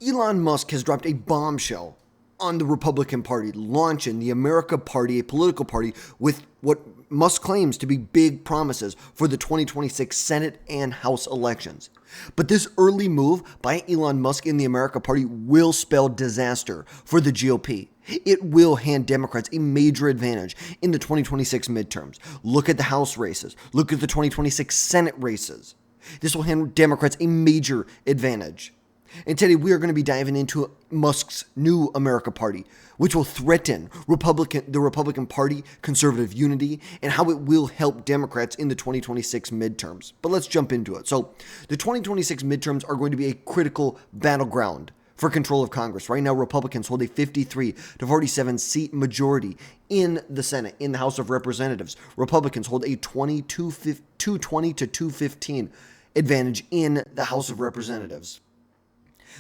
Elon Musk has dropped a bombshell on the Republican Party, launching the America Party, a political party with what Musk claims to be big promises for the 2026 Senate and House elections. But this early move by Elon Musk in the America Party will spell disaster for the GOP. It will hand Democrats a major advantage in the 2026 midterms. Look at the House races. Look at the 2026 Senate races. This will hand Democrats a major advantage. And today we are going to be diving into Musk's new America Party, which will threaten the Republican Party conservative unity and how it will help Democrats in the 2026 midterms. But let's jump into it. So the 2026 midterms are going to be a critical battleground for control of Congress. Right now, Republicans hold a 53 to 47 seat majority in the Senate, in the House of Representatives. Republicans hold a 220 to 215 advantage in the House of Representatives,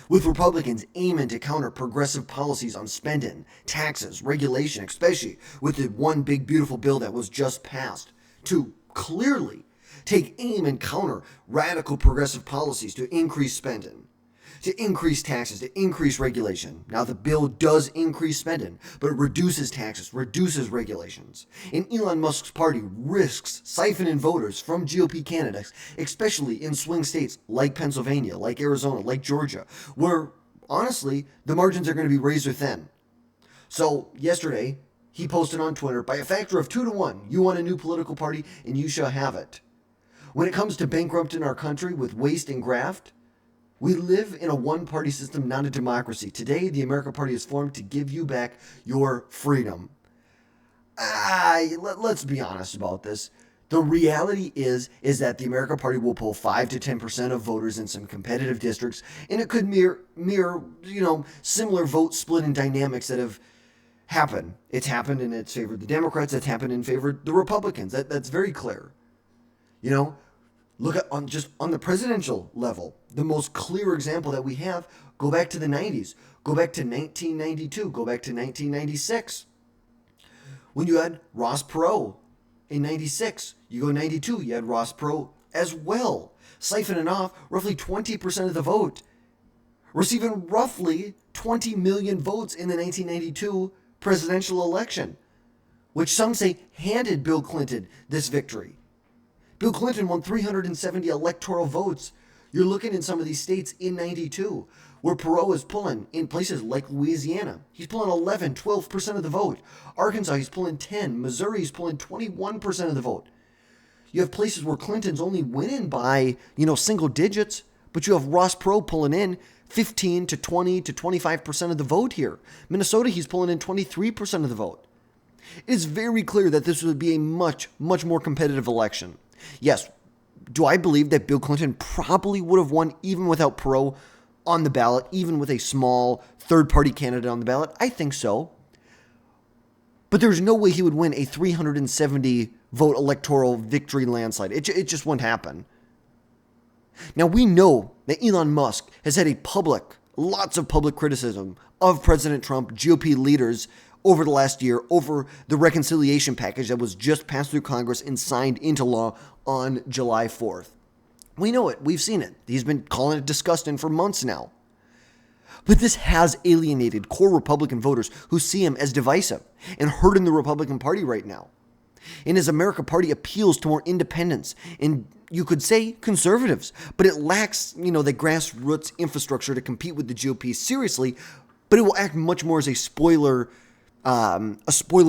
with Republicans aiming to counter progressive policies on spending, taxes, regulation, especially with the one big beautiful bill that was just passed, to clearly take aim and counter radical progressive policies to increase spending, to increase taxes, to increase regulation. Now, the bill does increase spending, but it reduces taxes, reduces regulations. And Elon Musk's party risks siphoning voters from GOP candidates, especially in swing states like Pennsylvania, like Arizona, like Georgia, where, honestly, the margins are going to be razor thin. So, yesterday, he posted on Twitter, by a factor of 2-1, you want a new political party, and you shall have it. When it comes to bankrupting our country with waste and graft, we live in a one-party system, not a democracy. Today, the American Party is formed to give you back your freedom. Let's be honest about this. The reality is that the American Party will pull 5 to 10% of voters in some competitive districts, and it could mirror similar vote splitting dynamics that have happened. It's happened and it's favored the Democrats. It's happened and favored the Republicans. That's very clear. Look at on the presidential level, the most clear example that we have, go back to the 90s, go back to 1992, go back to 1996. When you had Ross Perot in 96, you go 92, you had Ross Perot as well, siphoning off roughly 20% of the vote, receiving roughly 20 million votes in the 1992 presidential election, which some say handed Bill Clinton this victory. Bill Clinton won 370 electoral votes. You're looking in some of these states in 92, where Perot is pulling, in places like Louisiana, he's pulling 11, 12% of the vote. Arkansas, he's pulling 10. Missouri, he's pulling 21% of the vote. You have places where Clinton's only winning by, single digits, but you have Ross Perot pulling in 15 to 20 to 25% of the vote here. Minnesota, he's pulling in 23% of the vote. It is very clear that this would be a much, much more competitive election. Yes, do I believe that Bill Clinton probably would have won even without Perot on the ballot, even with a small third-party candidate on the ballot? I think so. But there's no way he would win a 370-vote electoral victory landslide. It just wouldn't happen. Now, we know that Elon Musk has had lots of public criticism of President Trump, GOP leaders, over the last year, over the reconciliation package that was just passed through Congress and signed into law on July 4th. We know it. We've seen it. He's been calling it disgusting for months now. But this has alienated core Republican voters who see him as divisive and hurting the Republican Party right now. And his America Party appeals to more independents and, you could say, conservatives, but it lacks, the grassroots infrastructure to compete with the GOP seriously, but it will act much more as a spoiler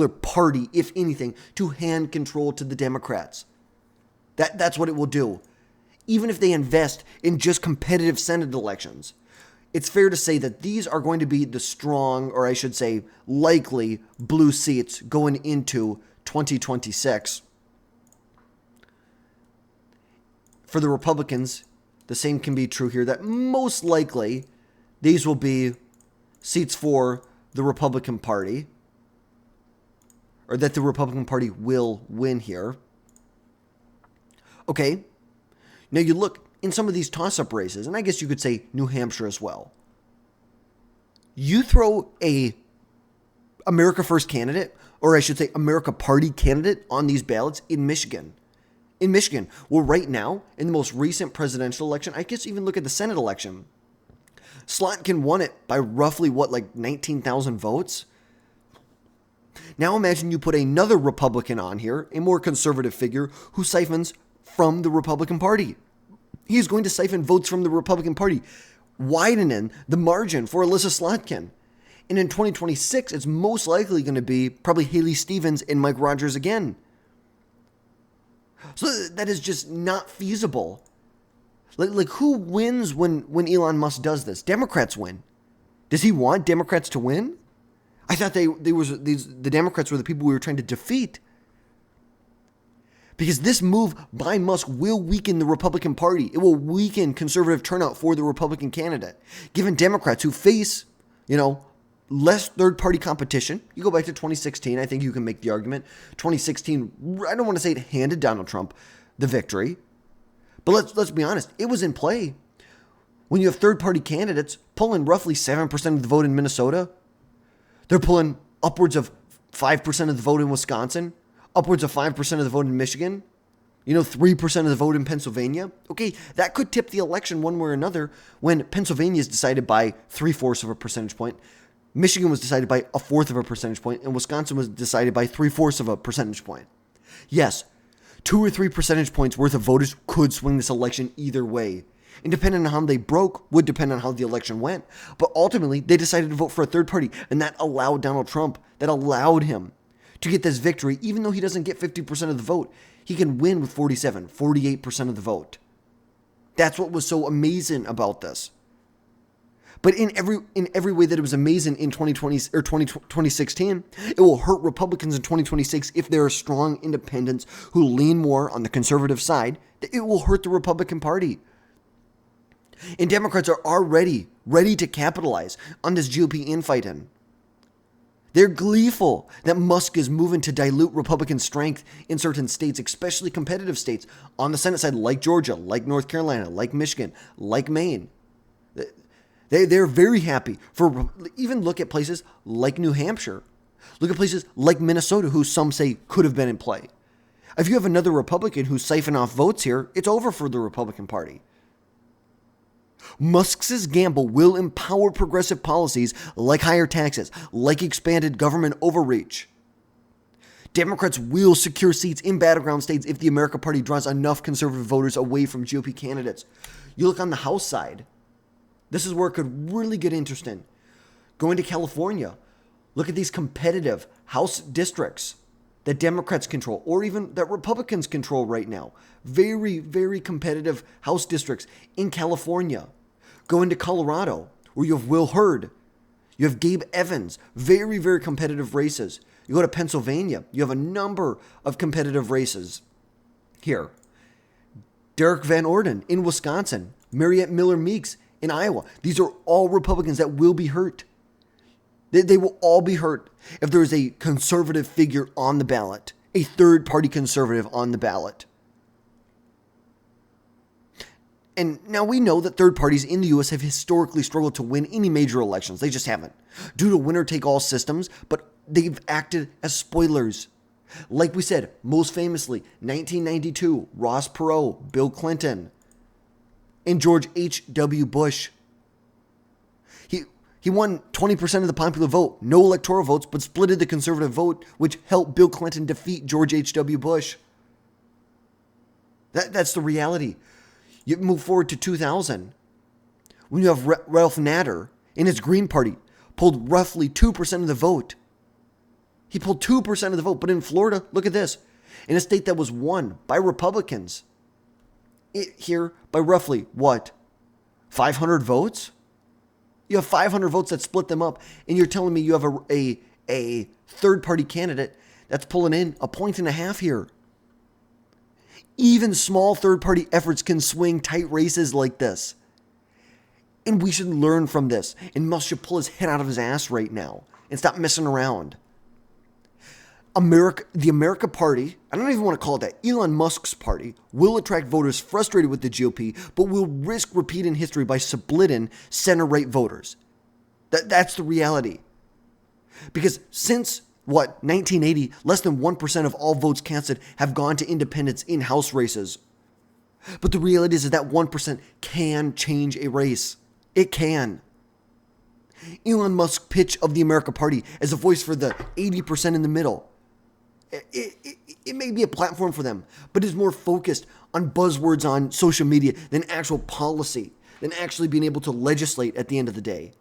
party, if anything, to hand control to the Democrats. That's what it will do. Even if they invest in just competitive Senate elections, it's fair to say that these are going to be the strong, or I should say, likely blue seats going into 2026. For the Republicans, the same can be true here, that most likely these will be seats for the Republican Party, or that the Republican Party will win here. Okay, now you look in some of these toss-up races, and I guess you could say New Hampshire as well. You throw a America First candidate, or I should say America Party candidate on these ballots in Michigan. Well, right now, in the most recent presidential election, I guess even look at the Senate election, Slotkin won it by roughly, like 19,000 votes? Now imagine you put another Republican on here, a more conservative figure, who siphons from the Republican Party. He's going to siphon votes from the Republican Party, widening the margin for Alyssa Slotkin. And in 2026, it's most likely going to be probably Haley Stevens and Mike Rogers again. So that is just not feasible. Like who wins when Elon Musk does this? Democrats win. Does he want Democrats to win? I thought the Democrats were the people we were trying to defeat. Because this move by Musk will weaken the Republican Party. It will weaken conservative turnout for the Republican candidate. Given Democrats who face, less third-party competition. You go back to 2016, I think you can make the argument. 2016, I don't want to say it handed Donald Trump the victory. But let's be honest, it was in play. When you have third-party candidates pulling roughly 7% of the vote in Minnesota, they're pulling upwards of 5% of the vote in Wisconsin, upwards of 5% of the vote in Michigan, 3% of the vote in Pennsylvania. Okay, that could tip the election one way or another when Pennsylvania is decided by 3/4 of a percentage point, Michigan was decided by 1/4 of a percentage point, and Wisconsin was decided by 3/4 of a percentage point. Yes, 2 or 3 percentage points worth of voters could swing this election either way. And depending on how they broke would depend on how the election went. But ultimately, they decided to vote for a third party, and that allowed Donald Trump, that allowed him to get this victory. Even though he doesn't get 50% of the vote, he can win with 48% of the vote. That's what was so amazing about this. But in every way that it was amazing in 2020 or 2016, it will hurt Republicans in 2026 if there are strong independents who lean more on the conservative side. It will hurt the Republican Party. And Democrats are already ready to capitalize on this GOP infighting. They're gleeful that Musk is moving to dilute Republican strength in certain states, especially competitive states, on the Senate side, like Georgia, like North Carolina, like Michigan, like Maine. They're very happy for, even look at places like New Hampshire. Look at places like Minnesota, who some say could have been in play. If you have another Republican who's siphoning off votes here, it's over for the Republican Party. Musk's gamble will empower progressive policies like higher taxes, like expanded government overreach. Democrats will secure seats in battleground states if the American Party draws enough conservative voters away from GOP candidates. You look on the House side. This is where it could really get interesting. Going to California, look at these competitive House districts that Democrats control, or even that Republicans control right now. Very, very competitive House districts in California. Go into Colorado, where you have Will Hurd. You have Gabe Evans. Very, very competitive races. You go to Pennsylvania, you have a number of competitive races here. Derek Van Orden in Wisconsin. Mariette Miller Meeks in Iowa. These are all Republicans that will be hurt. They will all be hurt if there is a conservative figure on the ballot, a third-party conservative on the ballot. And now we know that third parties in the U.S. have historically struggled to win any major elections. They just haven't. Due to winner-take-all systems, but they've acted as spoilers. Like we said, most famously, 1992, Ross Perot, Bill Clinton, and George H.W. Bush. He won 20% of the popular vote, no electoral votes, but splitted the conservative vote, which helped Bill Clinton defeat George H.W. Bush. That's the reality. You move forward to 2000, when you have Ralph Nader in his Green Party pulled roughly 2% of the vote. He pulled 2% of the vote, but in Florida, look at this. In a state that was won by Republicans, here by roughly, 500 votes? You have 500 votes that split them up, and you're telling me you have a third-party candidate that's pulling in 1.5 points here. Even small third-party efforts can swing tight races like this. And we should learn from this. And Musk should pull his head out of his ass right now and stop messing around. The America Party, I don't even want to call it that, Elon Musk's party, will attract voters frustrated with the GOP, but will risk repeating history by splitting center-right voters. That's the reality. Because since, 1980, less than 1% of all votes casted have gone to independents in House races. But the reality is that 1% can change a race. It can. Elon Musk's pitch of the America Party as a voice for the 80% in the middle. It may be a platform for them, but is more focused on buzzwords on social media than actual policy, than actually being able to legislate at the end of the day.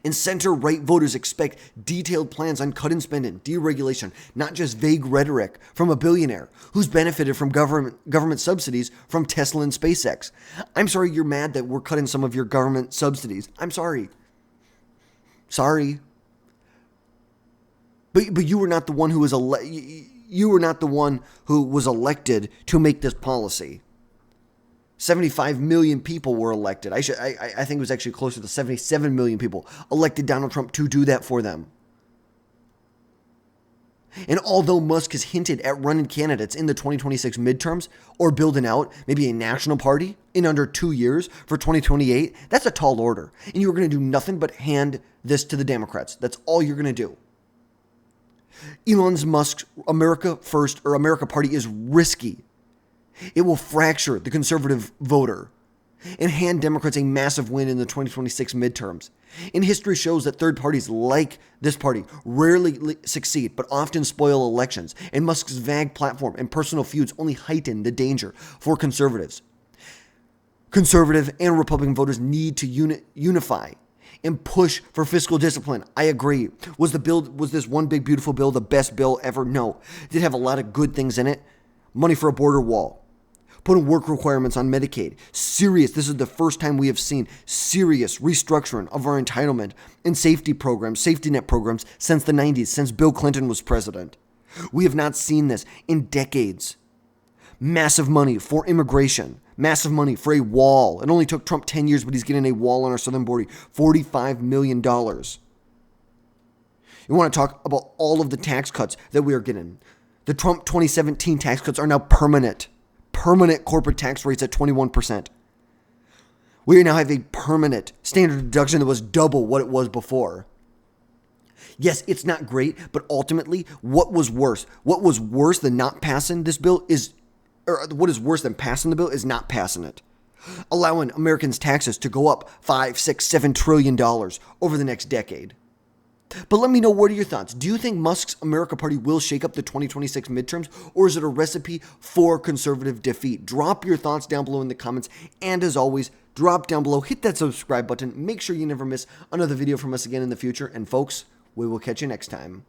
And center-right voters expect detailed plans on cut and spending, deregulation, not just vague rhetoric from a billionaire who's benefited from government subsidies from Tesla and SpaceX. I'm sorry you're mad that we're cutting some of your government subsidies. I'm sorry. Sorry. But you were not the one who was you were not the one who was elected to make this policy. 75 million people were elected. I think it was actually closer to 77 million people elected Donald Trump to do that for them. And although Musk has hinted at running candidates in the 2026 midterms or building out maybe a national party in under 2 years for 2028, that's a tall order. And you're going to do nothing but hand this to the Democrats. That's all you're going to do. Elon Musk's America First or America Party is risky. It will fracture the conservative voter and hand Democrats a massive win in the 2026 midterms. And history shows that third parties like this party rarely succeed, but often spoil elections. And Musk's vague platform and personal feuds only heighten the danger for conservatives. Conservative and Republican voters need to unify and push for fiscal discipline. I agree. Was this one big beautiful bill the best bill ever? No. Did it have a lot of good things in it? Money for a border wall. Putting work requirements on Medicaid. This is the first time we have seen serious restructuring of our entitlement and safety net programs since the 90s, since Bill Clinton was president. We have not seen this in decades. Massive money for immigration. Massive money for a wall. It only took Trump 10 years, but he's getting a wall on our southern border. $45 million. You want to talk about all of the tax cuts that we are getting. The Trump 2017 tax cuts are now permanent. Permanent corporate tax rates at 21%. We now have a permanent standard deduction that was double what it was before. Yes, it's not great, but ultimately, what was worse? What was worse than not passing this bill what is worse than passing the bill is not passing it. Allowing Americans' taxes to go up $5, $6, $7 trillion over the next decade. But let me know, what are your thoughts? Do you think Musk's America Party will shake up the 2026 midterms, or is it a recipe for conservative defeat? Drop your thoughts down below in the comments, and as always, drop down below, hit that subscribe button, make sure you never miss another video from us again in the future, and folks, we will catch you next time.